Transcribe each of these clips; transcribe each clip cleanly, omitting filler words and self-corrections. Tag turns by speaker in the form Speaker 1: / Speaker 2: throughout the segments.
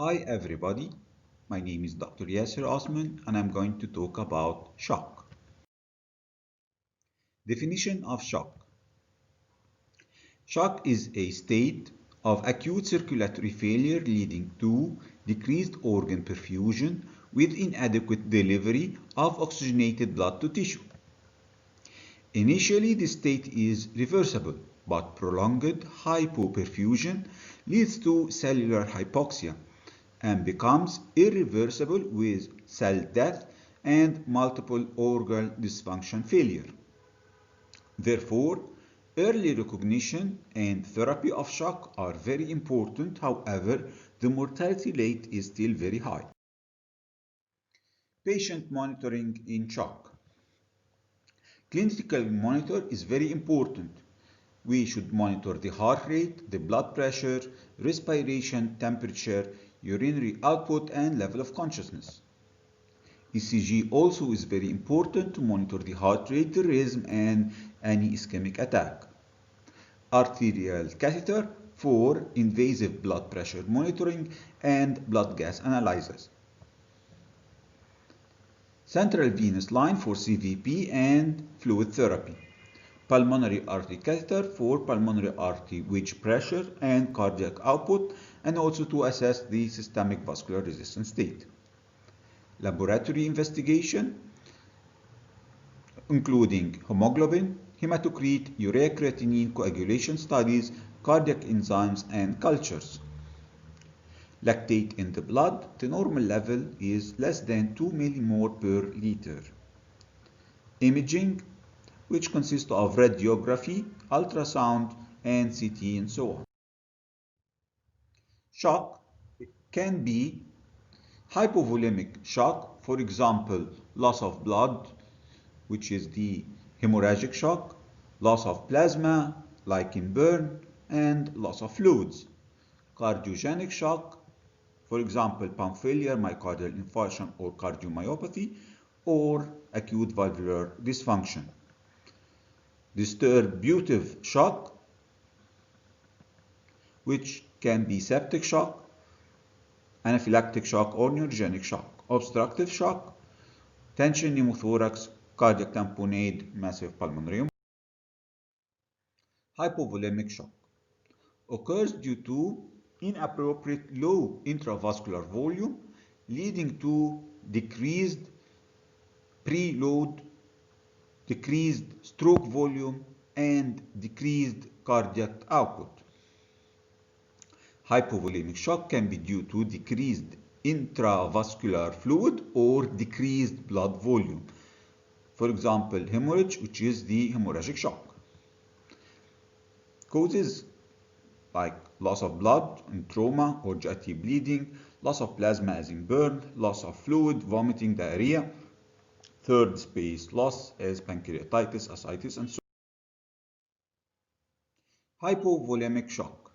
Speaker 1: Hi everybody, my name is Dr. Yasser Osman and I'm going to talk about shock. Definition of shock. Shock is a state of acute circulatory failure leading to decreased organ perfusion with inadequate delivery of oxygenated blood to tissue. Initially, this state is reversible, but prolonged hypoperfusion leads to cellular hypoxia and becomes irreversible with cell death and multiple organ dysfunction failure. Therefore, early recognition and therapy of shock are very important. However, the mortality rate is still very high. Patient monitoring in shock. Clinical monitor is very important. We should monitor the heart rate, the blood pressure, respiration, temperature, urinary output, and level of consciousness. ECG also is very important to monitor the heart rate, the rhythm, and any ischemic attack. Arterial catheter for invasive blood pressure monitoring and blood gas analysis. Central venous line for CVP and fluid therapy. Pulmonary artery catheter for pulmonary artery wedge pressure and cardiac output, and also to assess the systemic vascular resistance state. Laboratory investigation including hemoglobin, hematocrit, urea creatinine coagulation studies, cardiac enzymes, and cultures. Lactate in the blood, the normal level is less than 2 millimole per liter. Imaging, which consists of radiography, ultrasound, and CT, and so on. Shock can be hypovolemic shock, for example, loss of blood, which is the hemorrhagic shock, loss of plasma, like in burn, and loss of fluids. Cardiogenic shock, for example, pump failure, myocardial infarction, or cardiomyopathy, or acute valvular dysfunction. Distributive shock, which can be septic shock, anaphylactic shock, or neurogenic shock. Obstructive shock, tension pneumothorax, cardiac tamponade, massive pulmonary. Hypovolemic shock occurs due to inappropriate low intravascular volume leading to decreased preload, decreased stroke volume, and decreased cardiac output. Hypovolemic shock can be due to decreased intravascular fluid or decreased blood volume. For example, hemorrhage, which is the hemorrhagic shock. Causes like loss of blood in trauma or GIT bleeding, loss of plasma as in burn, loss of fluid, vomiting, diarrhea, third space loss as pancreatitis, ascites, and so on. Hypovolemic shock.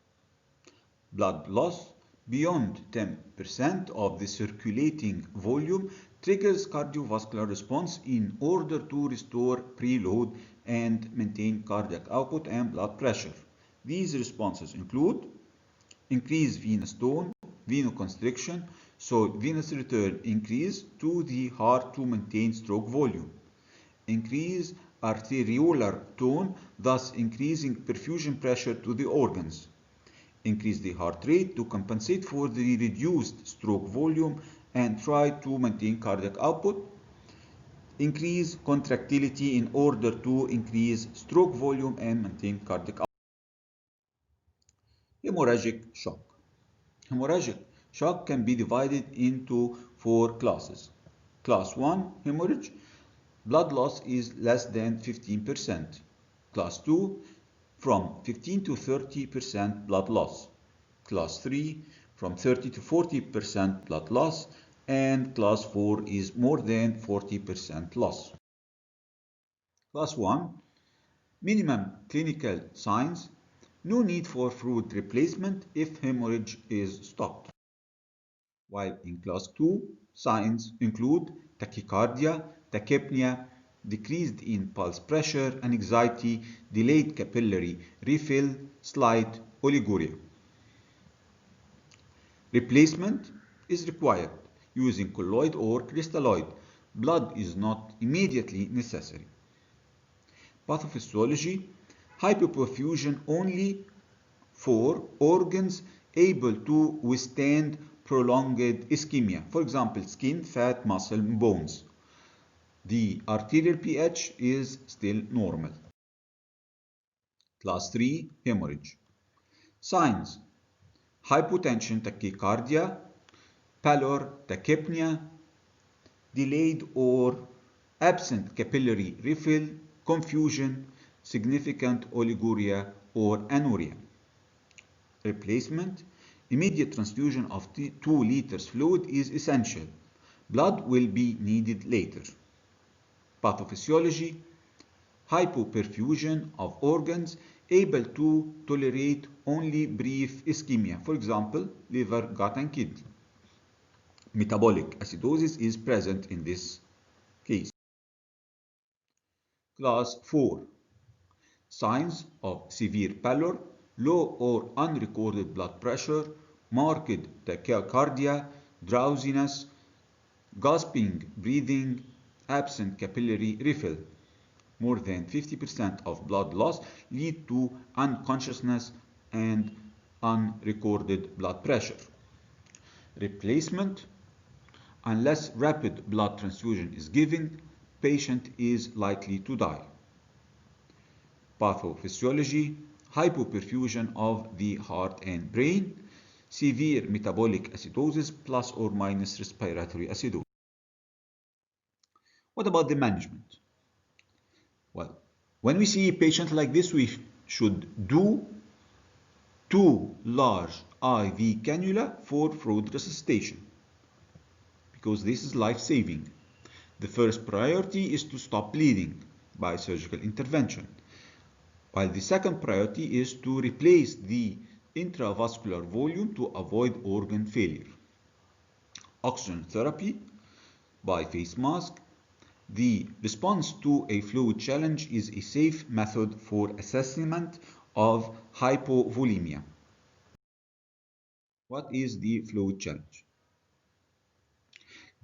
Speaker 1: Blood loss beyond 10% of the circulating volume triggers cardiovascular response in order to restore preload and maintain cardiac output and blood pressure. These responses include increased venous tone, venoconstriction, so venous return increase to the heart to maintain stroke volume. Increase arteriolar tone, thus increasing perfusion pressure to the organs. Increase the heart rate to compensate for the reduced stroke volume and try to maintain cardiac output. Increase contractility in order to increase stroke volume and maintain cardiac output. Hemorrhagic shock. Hemorrhagic shock can be divided into 4 classes. Class 1, hemorrhage. Blood loss is less than 15%. Class 2, from 15 to 30% blood loss. Class 3, from 30 to 40% blood loss. And Class 4 is more than 40% loss. Class 1, minimum clinical signs. No need for fluid replacement if hemorrhage is stopped. While in Class 2, signs include tachycardia, tachypnea, decreased in pulse pressure, anxiety, delayed capillary refill, slight oliguria. Replacement is required using colloid or crystalloid. Blood is not immediately necessary. Pathophysiology, hypoperfusion only for organs able to withstand prolonged ischemia. For example, skin, fat, muscle, bones. The arterial pH is still normal. Class 3, hemorrhage. Signs: hypotension, tachycardia, pallor, tachypnea, delayed or absent capillary refill, confusion, significant oliguria or anuria. Replacement: immediate transfusion of 2 liters fluid is essential. Blood will be needed later. Pathophysiology, hypoperfusion of organs able to tolerate only brief ischemia, for example, liver, gut, and kidney. Metabolic acidosis is present in this case. Class 4. Signs of severe pallor, low or unrecorded blood pressure, marked tachycardia, drowsiness, gasping breathing, absent capillary refill. More than 50% of blood loss lead to unconsciousness and unrecorded blood pressure. Replacement: unless rapid blood transfusion is given, patient is likely to die. Pathophysiology, hypoperfusion of the heart and brain, severe metabolic acidosis plus or minus respiratory acidosis. What about the management? Well, when we see a patient like this, we should do 2 large IV cannula for fluid resuscitation, because this is life-saving. The first priority is to stop bleeding by surgical intervention, while the second priority is to replace the intravascular volume to avoid organ failure. Oxygen therapy by face mask. The response to a fluid challenge is a safe method for assessment of hypovolemia. What is the fluid challenge?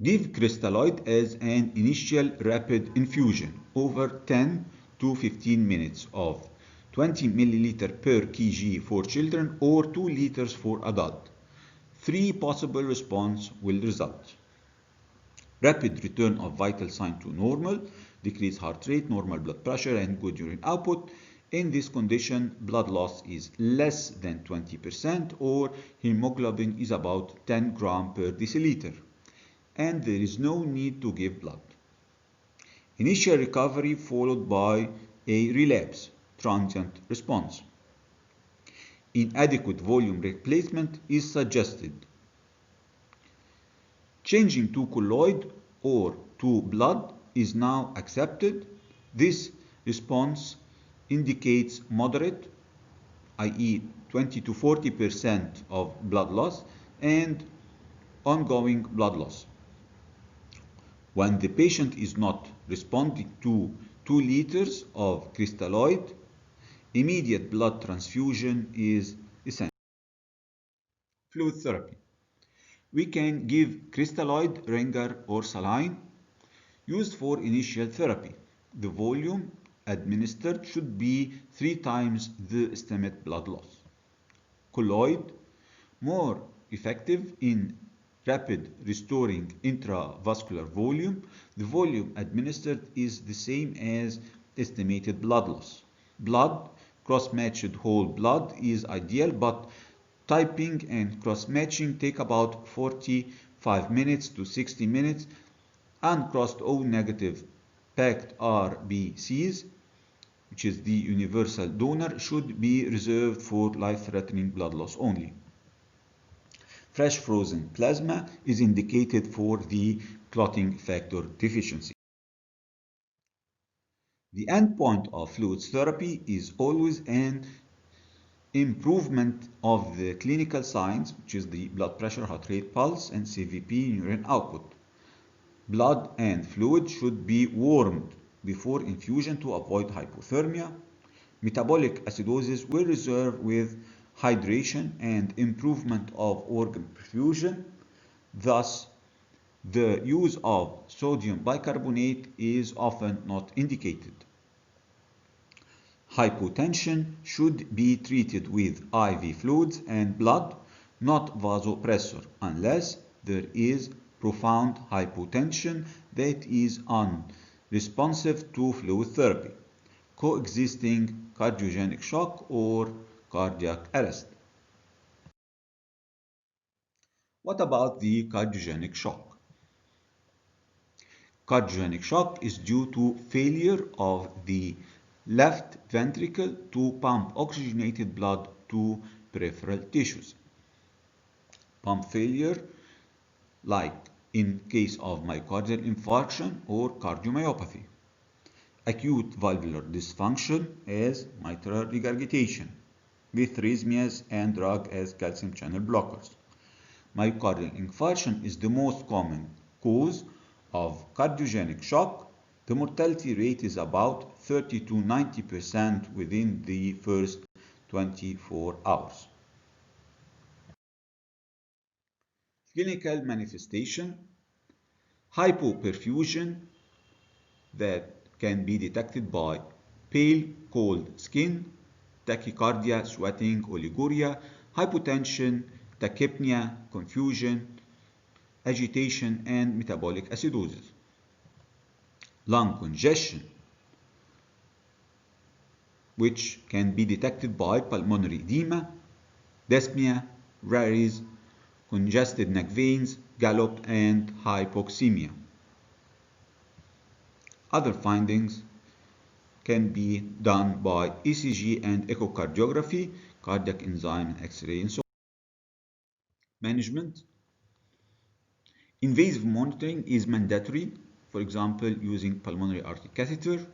Speaker 1: Give crystalloid as an initial rapid infusion over 10 to 15 minutes of 20 ml per kg for children or 2 liters for adult. 3 possible responses will result. Rapid return of vital sign to normal, decreased heart rate, normal blood pressure, and good urine output. In this condition, blood loss is less than 20% or hemoglobin is about 10 grams per deciliter, and there is no need to give blood. Initial recovery followed by a relapse, transient response. Inadequate volume replacement is suggested. Changing to colloid or to blood is now accepted. This response indicates moderate, i.e. 20 to 40% of blood loss, and ongoing blood loss. When the patient is not responding to 2 liters of crystalloid, immediate blood transfusion is essential. Fluid therapy. We can give crystalloid, ringer, or saline used for initial therapy. The volume administered should be 3 times the estimated blood loss. Colloid, more effective in rapid restoring intravascular volume. The volume administered is the same as estimated blood loss. Blood, cross-matched whole blood is ideal, but typing and cross-matching take about 45 minutes to 60 minutes. Uncrossed O negative packed RBCs, which is the universal donor, should be reserved for life-threatening blood loss only. Fresh frozen plasma is indicated for the clotting factor deficiency. The endpoint of fluids therapy is always an improvement of the clinical signs, which is the blood pressure, heart rate, pulse, and CVP, urine output. Blood and fluid should be warmed before infusion to avoid hypothermia. Metabolic acidosis will resolve with hydration, and improvement of organ perfusion. Thus, the use of sodium bicarbonate is often not indicated. Hypotension should be treated with IV fluids and blood, not vasopressor, unless there is profound hypotension that is unresponsive to fluid therapy, coexisting cardiogenic shock or cardiac arrest. What about the cardiogenic shock? Cardiogenic shock is due to failure of the left ventricle to pump oxygenated blood to peripheral tissues. Pump failure, like in case of myocardial infarction or cardiomyopathy. Acute valvular dysfunction as mitral regurgitation, with arrhythmias and drug as calcium channel blockers. Myocardial infarction is the most common cause of cardiogenic shock. The mortality rate is about 30 to 90% within the first 24 hours. Clinical manifestation: hypoperfusion that can be detected by pale, cold skin, tachycardia, sweating, oliguria, hypotension, tachypnea, confusion, agitation, and metabolic acidosis. Lung congestion, which can be detected by pulmonary edema, dyspnea, raries, congested neck veins, gallop, and hypoxemia. Other findings can be done by ECG and echocardiography, cardiac enzyme, and X-ray, and so on. Management: invasive monitoring is mandatory, for example, using pulmonary artery catheter.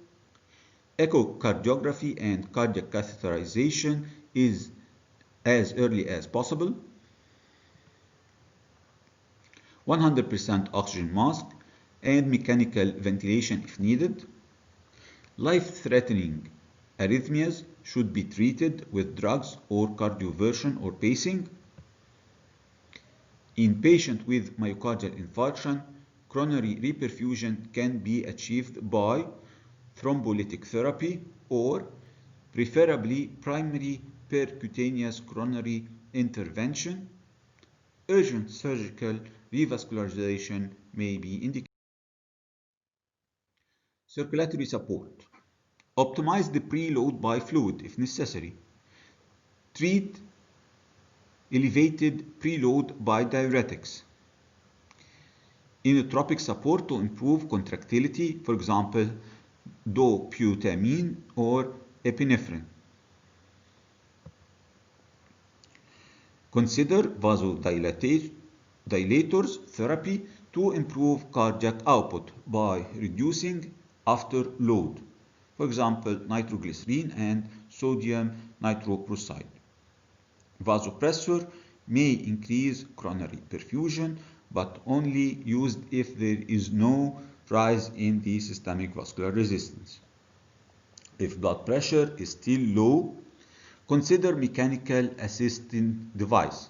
Speaker 1: Echocardiography and cardiac catheterization is as early as possible. 100% oxygen mask and mechanical ventilation if needed. Life-threatening arrhythmias should be treated with drugs or cardioversion or pacing. In patients with myocardial infarction, coronary reperfusion can be achieved by thrombolytic therapy or preferably primary percutaneous coronary intervention. Urgent surgical revascularization may be indicated. Circulatory support: optimize the preload by fluid if necessary. Treat elevated preload by diuretics. Inotropic support to improve contractility, for example, dobutamine or epinephrine. Consider vasodilators therapy to improve cardiac output by reducing afterload, for example, nitroglycerin and sodium nitroprusside. Vasopressor may increase coronary perfusion, but only used if there is no rise in the systemic vascular resistance. If blood pressure is still low, consider mechanical assisting device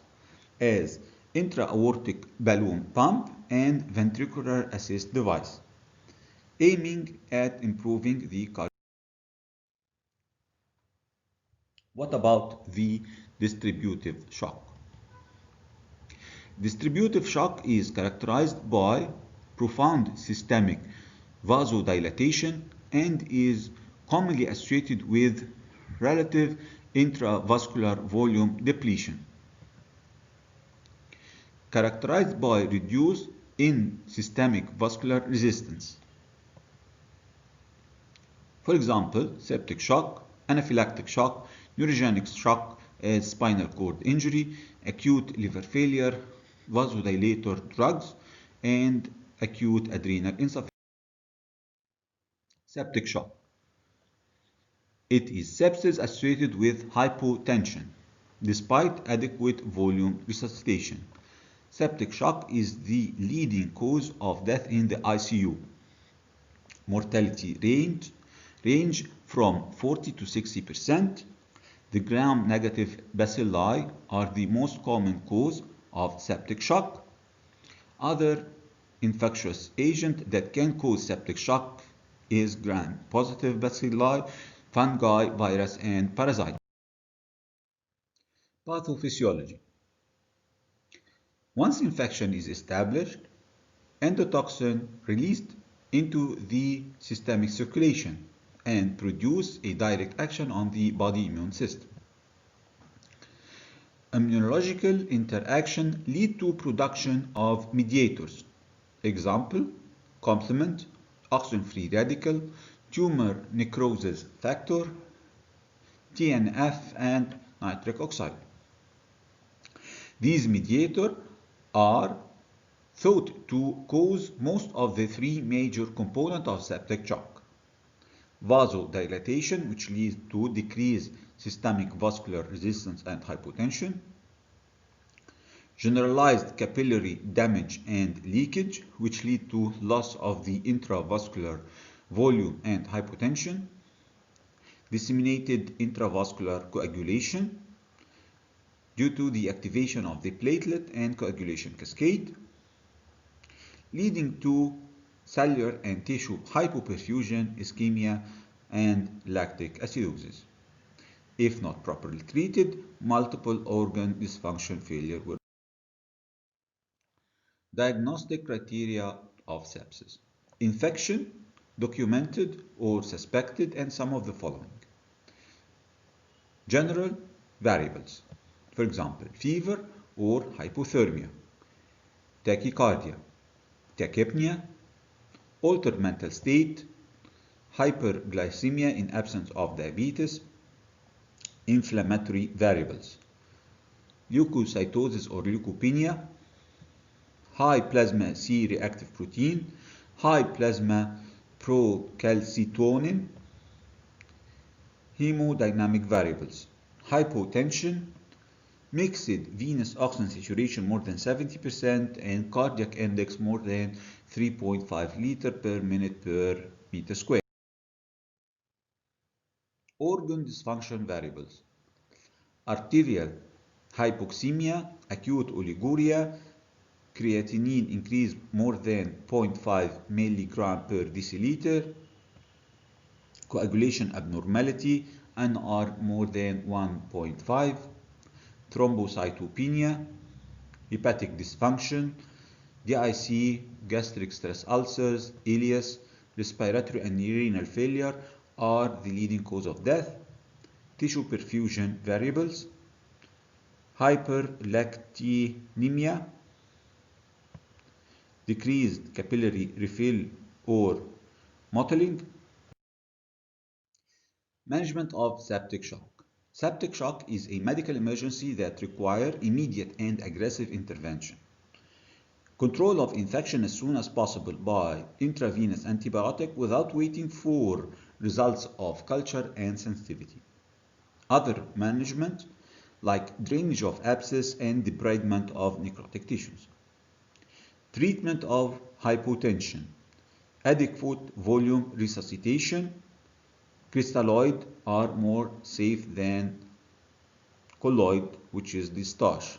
Speaker 1: as intra-aortic balloon pump and ventricular assist device, aiming at improving the cardiac. What about the distributive shock? Distributive shock is characterized by profound systemic vasodilatation and is commonly associated with relative intravascular volume depletion, characterized by reduced in systemic vascular resistance. For example, septic shock, anaphylactic shock, neurogenic shock as spinal cord injury, acute liver failure, vasodilator drugs, and acute adrenal insufficiency. Septic shock: it is sepsis associated with hypotension, despite adequate volume resuscitation. Septic shock is the leading cause of death in the ICU. Mortality range from 40 to 60%. The gram-negative bacilli are the most common cause of septic shock. Other infectious agent that can cause septic shock is gram-positive bacilli, fungi, virus, and parasite. Pathophysiology. Once infection is established, endotoxin released into the systemic circulation and produce a direct action on the body immune system. Immunological interaction lead to production of mediators. Example, complement, oxygen-free radical, tumor necrosis factor, TNF, and nitric oxide. These mediators are thought to cause most of the three major components of septic shock. Vasodilatation, which leads to decreased systemic vascular resistance and hypotension. Generalized capillary damage and leakage, which lead to loss of the intravascular volume and hypotension. Disseminated intravascular coagulation due to the activation of the platelet and coagulation cascade, leading to cellular and tissue hypoperfusion, ischemia, and lactic acidosis. If not properly treated, multiple organ dysfunction failure will. Diagnostic criteria of sepsis. Infection, documented or suspected, and some of the following. General variables. For example, fever or hypothermia, tachycardia, tachypnea, altered mental state, hyperglycemia in absence of diabetes, inflammatory variables, leukocytosis or leukopenia, high plasma C-reactive protein, high plasma procalcitonin, hemodynamic variables, hypotension, mixed venous oxygen saturation more than 70%, and cardiac index more than 3.5 liter per minute per meter square. Organ dysfunction variables. Arterial hypoxemia, acute oliguria, creatinine increase more than 0.5 milligram per deciliter, coagulation abnormality, NR more than 1.5, thrombocytopenia, hepatic dysfunction, DIC, gastric stress ulcers, ileus, respiratory and renal failure are the leading cause of death. Tissue perfusion variables, hyperlactinemia, decreased capillary refill or mottling. Management of septic shock. Septic shock is a medical emergency that requires immediate and aggressive intervention. Control of infection as soon as possible by intravenous antibiotic without waiting for results of culture and sensitivity. Other management like drainage of abscess and debridement of necrotic tissues. Treatment of hypotension, adequate volume resuscitation. Crystalloid are more safe than colloid, which is the starch.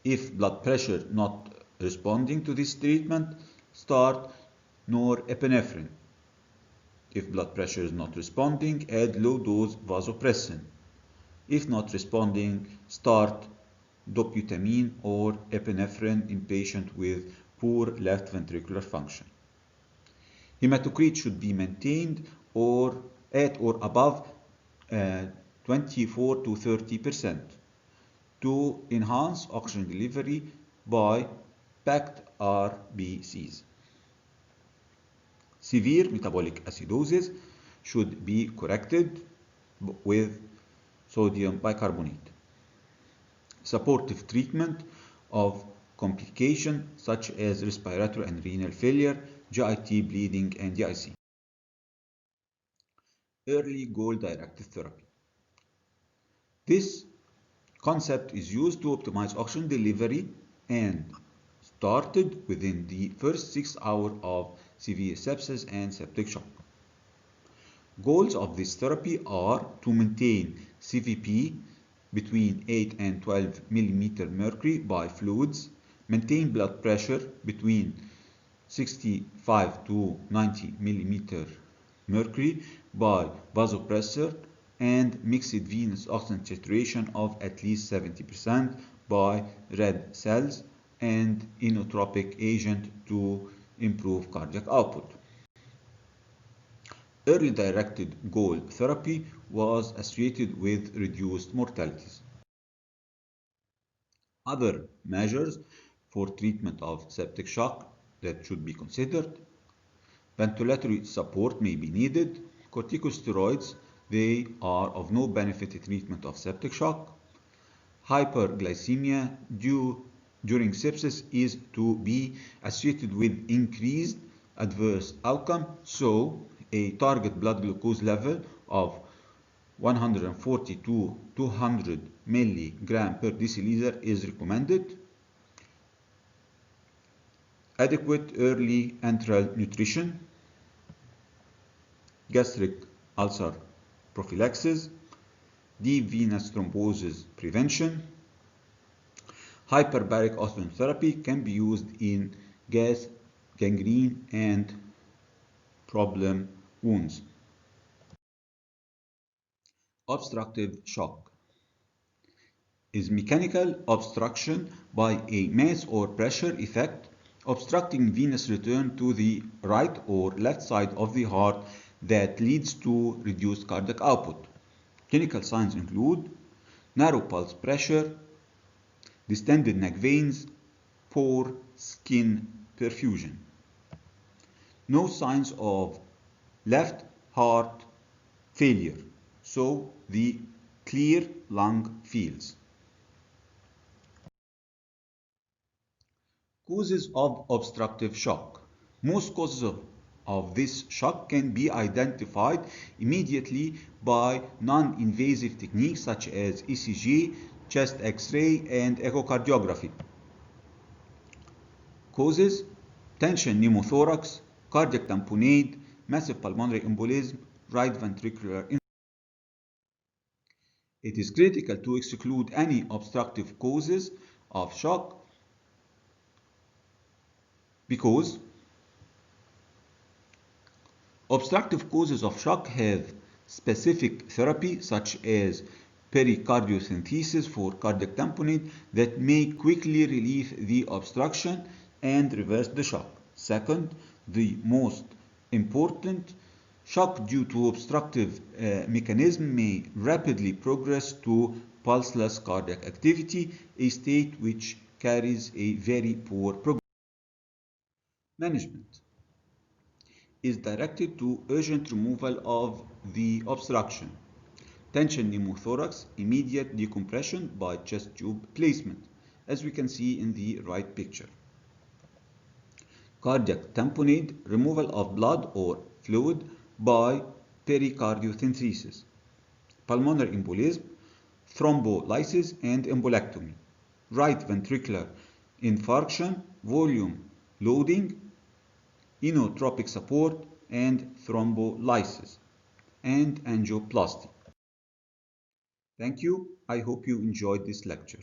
Speaker 1: If blood pressure not responding to this treatment, start norepinephrine. If blood pressure is not responding, add low dose vasopressin. If not responding, start dobutamine or epinephrine in patient with poor left ventricular function. Hematocrit should be maintained or at or above 24 to 30% to enhance oxygen delivery by packed RBCs. Severe metabolic acidosis should be corrected with sodium bicarbonate. Supportive treatment of complications such as respiratory and renal failure, GIT, bleeding, and DIC. Early goal-directed therapy. This concept is used to optimize oxygen delivery and started within the first 6 hours of severe sepsis and septic shock. Goals of this therapy are to maintain CVP between 8 and 12 mm mercury by fluids, maintain blood pressure between 65 to 90 mm mercury by vasopressor, and mixed venous oxygen saturation of at least 70% by red cells and inotropic agent to improve cardiac output. Early directed goal therapy was associated with reduced mortalities. Other measures for treatment of septic shock that should be considered: ventilatory support may be needed. Corticosteroids, they are of no benefit in treatment of septic shock. Hyperglycemia during sepsis is to be associated with increased adverse outcome, so a target blood glucose level of 140 to 200 mg per deciliter is recommended. Adequate early enteral nutrition, gastric ulcer prophylaxis, deep venous thrombosis prevention. Hyperbaric oxygen therapy can be used in gas, gangrene, and problem wounds. Obstructive shock is mechanical obstruction by a mass or pressure effect obstructing venous return to the right or left side of the heart that leads to reduced cardiac output. Clinical signs include narrow pulse pressure, distended neck veins, poor skin perfusion. No signs of left heart failure, so the clear lung fields. Causes of obstructive shock. Most causes of this shock can be identified immediately by non-invasive techniques such as ECG, chest X-ray, and echocardiography. Causes: tension pneumothorax, cardiac tamponade, massive pulmonary embolism, right ventricular infarction. It is critical to exclude any obstructive causes of shock because obstructive causes of shock have specific therapy such as pericardiocentesis for cardiac tamponade that may quickly relieve the obstruction and reverse the shock. Second, the most important, shock due to obstructive mechanism may rapidly progress to pulseless cardiac activity, a state which carries a very poor prognosis. Management is directed to urgent removal of the obstruction. Tension pneumothorax, immediate decompression by chest tube placement, as we can see in the right picture. Cardiac tamponade, removal of blood or fluid by pericardiocentesis. Pulmonary embolism, thrombolysis and embolectomy. Right ventricular infarction, volume loading, inotropic support, and thrombolysis, and angioplasty. Thank you. I hope you enjoyed this lecture.